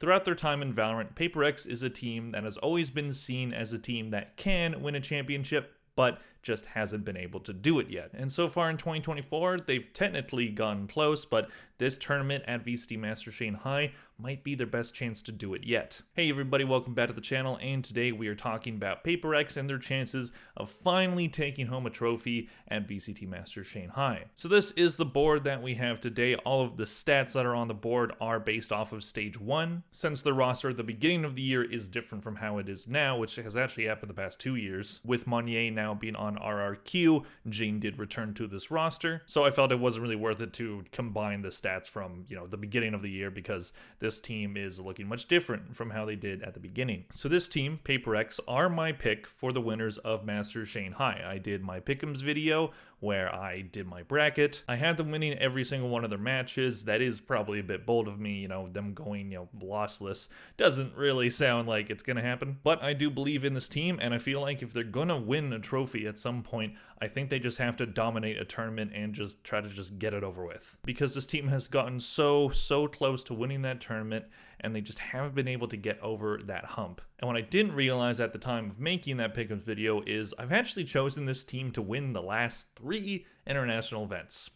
Throughout their time in Valorant, PaperX is a team that has always been seen as a team that can win a championship, but just hasn't been able to do it yet. And so far in 2024, they've technically gotten close, but this tournament at VCT Masters Shanghai might be their best chance to do it yet. Hey everybody, welcome back to the channel, and today we are talking about PaperX and their chances of finally taking home a trophy at VCT Masters Shanghai. So this is the board that we have today. All of the stats that are on the board are based off of Stage 1. Since the roster at the beginning of the year is different from how it is now, which has actually happened the past 2 years, with Monnier now being on RRQ, Jane did return to this roster, so I felt it wasn't really worth it to combine the stats from, the beginning of the year, because this team is looking much different from how they did at the beginning. So this team, PaperX, are my pick for the winners of Masters Shanghai. I did my pick'ems video where I did my bracket. I had them winning every single one of their matches. That is probably a bit bold of me, them going, lossless doesn't really sound like it's gonna happen. But I do believe in this team, and I feel like if they're gonna win a trophy at some point, I think they just have to dominate a tournament and just try to just get it over with. Because this team has gotten so close to winning that tournament, and they just haven't been able to get over that hump. And what I didn't realize at the time of making that pick'ems video is I've actually chosen this team to win the last 3 international events.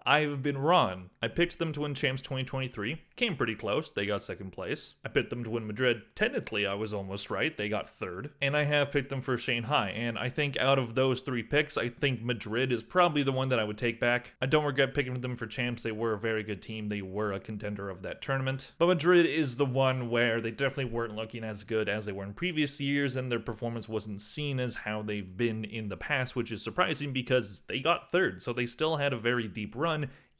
I've been wrong. I picked them to win Champs 2023. Came pretty close. They got 2nd place. I picked them to win Madrid. Technically, I was almost right. They got 3rd. And I have picked them for Shanghai. And I think out of those 3 picks, I think Madrid is probably the one that I would take back. I don't regret picking them for Champs. They were a very good team. They were a contender of that tournament. But Madrid is the one where they definitely weren't looking as good as they were in previous years, and their performance wasn't seen as how they've been in the past, which is surprising because they got 3rd. So they still had a very deep run,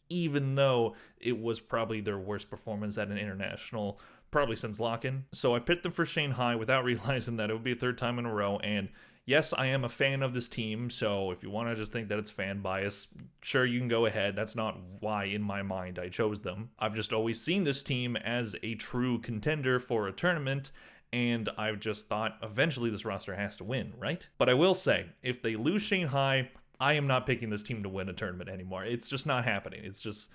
even though it was probably their worst performance at an international probably since lock-in. So I picked them for Shanghai without realizing that it would be a 3rd time in a row, and yes, I am a fan of this team, so if you want to just think that it's fan bias, sure, you can go ahead. That's not why, in my mind, I chose them. I've just always seen this team as a true contender for a tournament, and I've just thought eventually this roster has to win, right? But I will say, if they lose Shanghai, I am not picking this team to win a tournament anymore. It's just not happening. It's just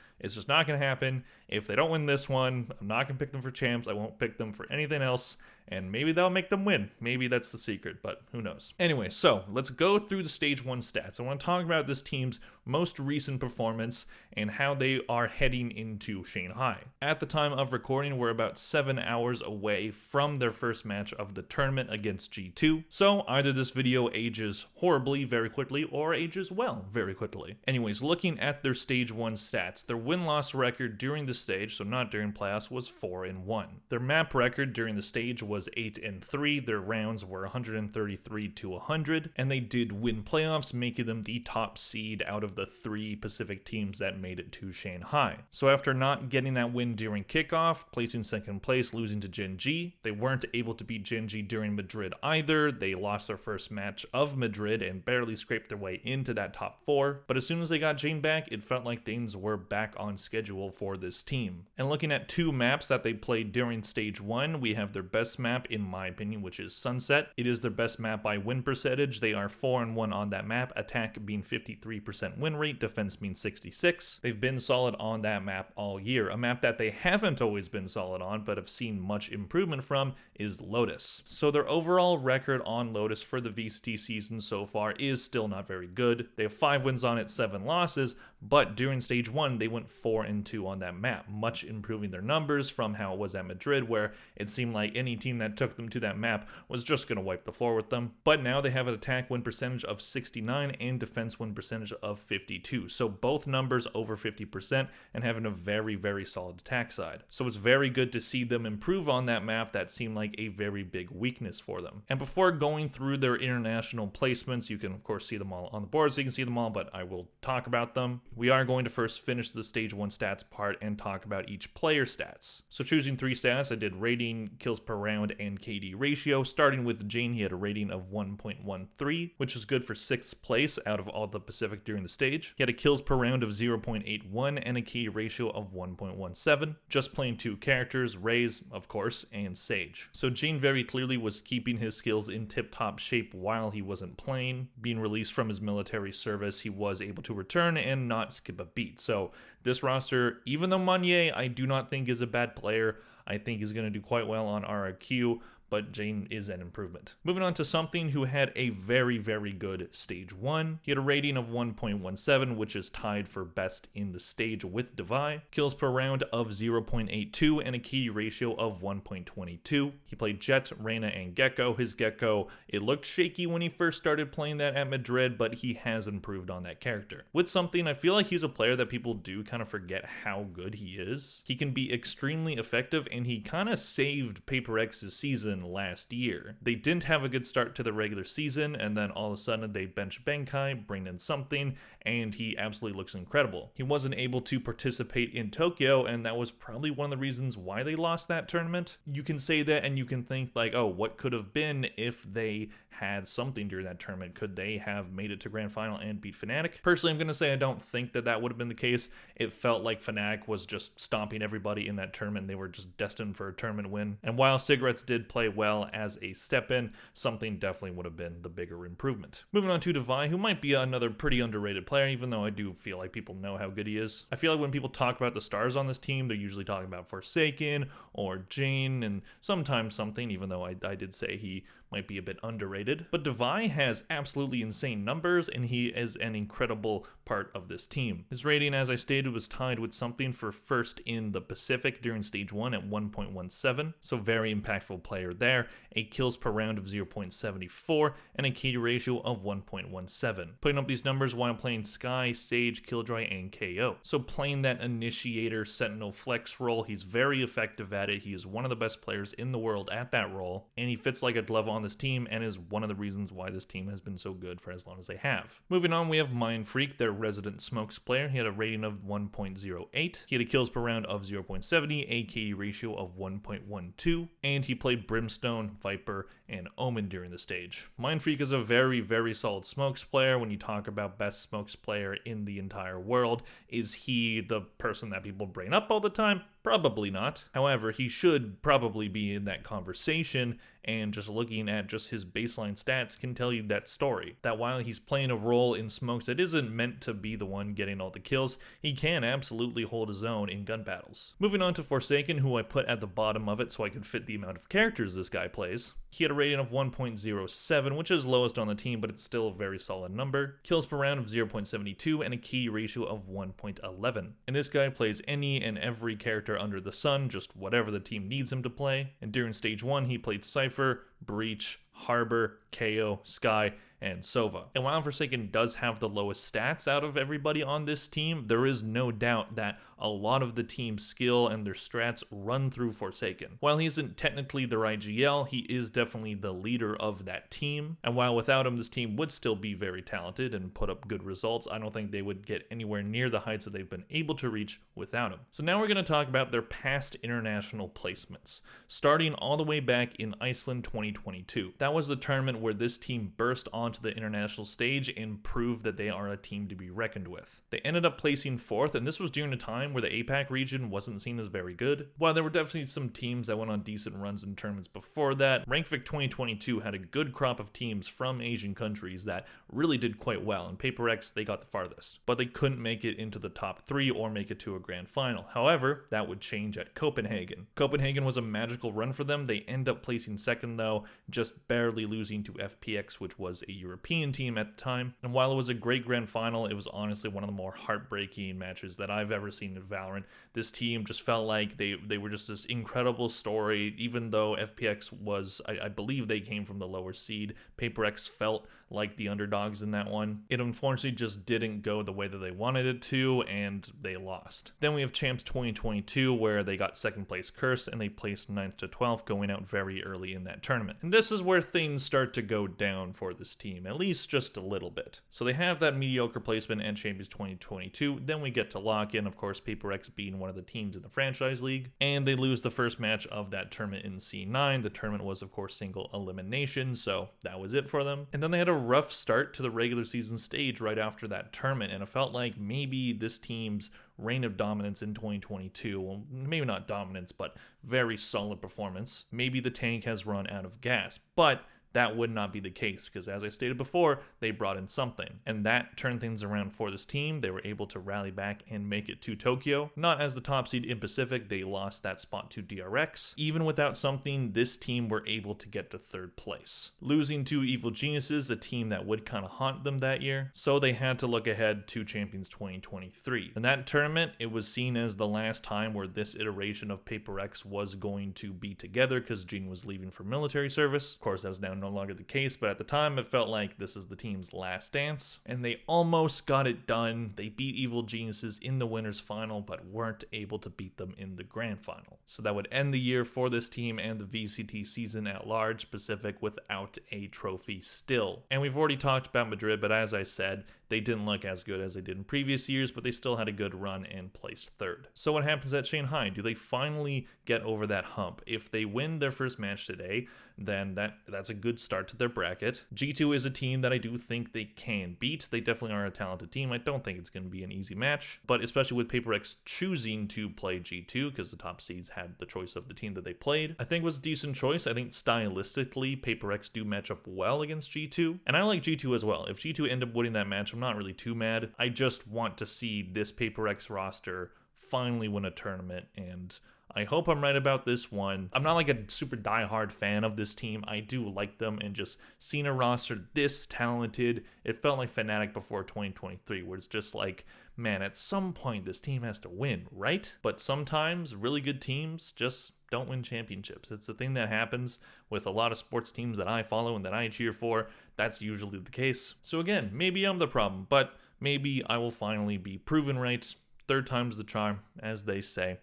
not going to happen. If they don't win this one, I'm not going to pick them for champs. I won't pick them for anything else. And maybe that'll make them win. Maybe that's the secret, but who knows. Anyway, so let's go through the Stage 1 stats. I want to talk about this team's most recent performance and how they are heading into Shanghai. At the time of recording, we're about 7 hours away from their first match of the tournament against G2. So either this video ages horribly very quickly or ages well very quickly. Anyways, looking at their Stage 1 stats, their win-loss record during the stage, so not during playoffs, was 4-1. Their map record during the stage was 8-3. Their rounds were 133-100, and they did win playoffs, making them the top seed out of the 3 Pacific teams that made it to Shanghai. So after not getting that win during kickoff, placing 2nd place, losing to Gen G, they weren't able to beat Gen G during Madrid either. They lost their first match of Madrid and barely scraped their way into that top 4. But as soon as they got Jane back, it felt like things were back on schedule for this team. And looking at 2 maps that they played during Stage 1, we have their best map, in my opinion, which is Sunset. It is their best map by win percentage. They are 4-1 on that map, attack being 53% win rate, defense being 66. They've been solid on that map all year. A map that they haven't always been solid on, but have seen much improvement from, is Lotus. So their overall record on Lotus for the VCT season so far is still not very good. They have 5 wins on it, 7 losses, but during Stage 1, they went 4-2 on that map, much improving their numbers from how it was at Madrid, where it seemed like any team that took them to that map was just going to wipe the floor with them. But now they have an attack win percentage of 69 and defense win percentage of 52. So both numbers over 50% and having a very solid attack side. So it's very good to see them improve on that map that seemed like a very big weakness for them. And before going through their international placements, you can of course see them all on the board so you can see them all, but I will talk about them. We are going to first finish the Stage 1 stats part and talk about each player stats. So choosing 3 stats, I did rating, kills per round, and KD ratio. Starting with Jane, he had a rating of 1.13, which is good for 6th place out of all the Pacific during the stage. He had a kills per round of 0.81 and a KD ratio of 1.17. Just playing 2 characters, Raze, of course, and Sage. So Jane very clearly was keeping his skills in tip-top shape while he wasn't playing. Being released from his military service, he was able to return and not skip a beat. So this roster, even though Monnier I do not think is a bad player, I think he's going to do quite well on RRQ, but Jane is an improvement. Moving on to something who had a very, very good stage 1. He had a rating of 1.17, which is tied for best in the stage with Devi. Kills per round of 0.82 and a key ratio of 1.22. He played Jet, Reyna, and Gecko. His Gecko, it looked shaky when he first started playing that at Madrid, but he has improved on that character. With something, I feel like he's a player that people do kind of forget how good he is. He can be extremely effective, and he kind of saved Paper X's season last year. They didn't have a good start to the regular season, and then all of a sudden they bench Benkai, bring in something, and he absolutely looks incredible. He wasn't able to participate in Tokyo, and that was probably one of the reasons why they lost that tournament. You can say that, and you can think like, oh, what could have been if they had something during that tournament? Could they have made it to Grand Final and beat Fnatic? Personally, I'm going to say I don't think that that would have been the case. It felt like Fnatic was just stomping everybody in that tournament. They were just destined for a tournament win. And while Cigarettes did play well as a step-in, something definitely would have been the bigger improvement. Moving on to Devi, who might be another pretty underrated player, even though I do feel like people know how good he is. I feel like when people talk about the stars on this team, they're usually talking about Forsaken or Jane, and sometimes something, even though I did say he might be a bit underrated. But Devi has absolutely insane numbers, and he is an incredible part of this team. His rating, as I stated, was tied with something for first in the Pacific during stage 1 at 1.17, so very impactful player there. A kills per round of 0.74 and a key ratio of 1.17. Putting up these numbers while playing Sky, Sage, Killjoy, and KO. So playing that initiator Sentinel flex role, he's very effective at it. He is one of the best players in the world at that role, and he fits like a glove on this team and is one of the reasons why this team has been so good for as long as they have. Moving on, we have Mind Freak, their resident smokes player. He had a rating of 1.08. He had a kills per round of 0.70, a KD ratio of 1.12, and he played Brimstone, Viper, and Omen during the stage. Mind Freak is a very, very solid smokes player. When you talk about best smokes player in the entire world, is he the person that people bring up all the time? Probably not. However, he should probably be in that conversation, and just looking at just his baseline stats can tell you that story. That while he's playing a role in smokes that isn't meant to be the one getting all the kills, he can absolutely hold his own in gun battles. Moving on to Forsaken, who I put at the bottom of it so I could fit the amount of characters this guy plays. He had a rating of 1.07, which is lowest on the team, but it's still a very solid number. Kills per round of 0.72 and a key ratio of 1.11. And this guy plays any and every character under the sun, just whatever the team needs him to play. And during stage 1, he played Cypher, Breach, Harbor, KO, Sky, and Sova. And while Forsaken does have the lowest stats out of everybody on this team, there is no doubt that a lot of the team's skill and their strats run through Forsaken. While he isn't technically their IGL, he is definitely the leader of that team. And while without him, this team would still be very talented and put up good results, I don't think they would get anywhere near the heights that they've been able to reach without him. So now we're going to talk about their past international placements, starting all the way back in Iceland 2022. That was the tournament where this team burst onto the international stage and proved that they are a team to be reckoned with. They ended up placing 4th, and this was during a time where the APAC region wasn't seen as very good. While there were definitely some teams that went on decent runs in tournaments before that, RankVic 2022 had a good crop of teams from Asian countries that really did quite well. In Paper X, they got the farthest, but they couldn't make it into the top 3 or make it to a grand final. However, that would change at Copenhagen. Copenhagen was a magical run for them. They end up placing 2nd though, just barely losing to FPX, which was a European team at the time. And while it was a great grand final, it was honestly one of the more heartbreaking matches that I've ever seen in Valorant. This team just felt like they were just this incredible story, even though FPX was, I believe they came from the lower seed. Paper X felt like the underdogs in that one. It unfortunately just didn't go the way that they wanted it to, and they lost. Then we have Champs 2022, where they got 2nd place Curse, and they placed 9th to 12th, going out very early in that tournament. And this is where things start to go down for this team, at least just a little bit. So they have that mediocre placement at Champions 2022, then we get to lock-in, of course, Paper X being one of the teams in the franchise league, and they lose the first match of that tournament in C9. The tournament was, of course, single elimination, so that was it for them. And then they had a rough start to the regular season stage right after that tournament, and it felt like maybe this team's reign of dominance in 2022, well, maybe not dominance, but very solid performance, maybe the tank has run out of gas. But that would not be the case because, as I stated before, they brought in something. And that turned things around for this team. They were able to rally back and make it to Tokyo. Not as the top seed in Pacific, they lost that spot to DRX. Even without something, this team were able to get to third place, losing to Evil Geniuses, a team that would kind of haunt them that year. So they had to look ahead to Champions 2023. In that tournament, it was seen as the last time where this iteration of Paper X was going to be together because Gene was leaving for military service. Of course, that's now no longer the case, but at the time it felt like this is the team's last dance. And they almost got it done. They beat Evil Geniuses in the winners final, but weren't able to beat them in the grand final. So that would end the year for this team and the VCT season at large, Pacific, without a trophy still. And we've already talked about Madrid, but as I said, they didn't look as good as they did in previous years, but they still had a good run and placed third. So what happens at Shanghai? Do they finally get over that hump? If they win their first match today, then that's a good start to their bracket. G2 is a team that I do think they can beat. They definitely are a talented team. I don't think it's going to be an easy match, but especially with Paper X choosing to play G2 because the top seeds had the choice of the team that they played, I think was a decent choice. I think stylistically, Paper X do match up well against G2, and I like G2 as well. If G2 end up winning that match, I'm not really too mad. I just want to see this Paper X roster finally win a tournament, and I hope I'm right about this one. I'm not like a super diehard fan of this team. I do like them, and just seeing a roster this talented, it felt like Fnatic before 2023, where it's just like, man, at some point this team has to win, right? But sometimes really good teams just don't win championships. It's a thing that happens with a lot of sports teams that I follow and that I cheer for. That's usually the case. So again, maybe I'm the problem, but maybe I will finally be proven right. Third time's the charm, as they say.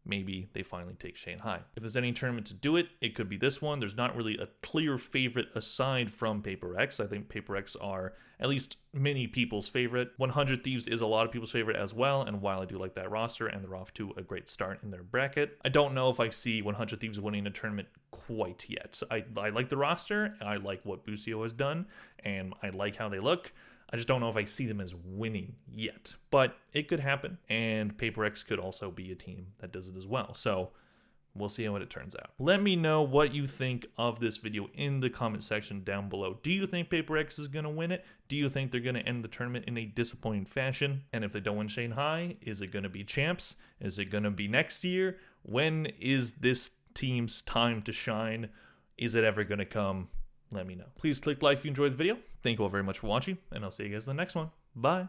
Maybe they finally take Shanghai. If there's any tournament to do it, it could be this one. There's not really a clear favorite aside from Paper X. I think Paper X are at least many people's favorite. 100 Thieves is a lot of people's favorite as well, and while I do like that roster and they're off to a great start in their bracket, I don't know if I see 100 Thieves winning a tournament quite yet. I like the roster, I like what Busio has done, and I like how they look. I just don't know if I see them as winning yet, but it could happen, and Paper X could also be a team that does it as well. So we'll see how it turns out. Let me know what you think of this video in the comment section down below. Do you think Paper X is going to win it? Do you think they're going to end the tournament in a disappointing fashion? And if they don't win Shanghai, is it going to be champs? Is it going to be next year? When is this team's time to shine? Is it ever going to come? Let me know. Please click like if you enjoyed the video. Thank you all very much for watching, and I'll see you guys in the next one. Bye.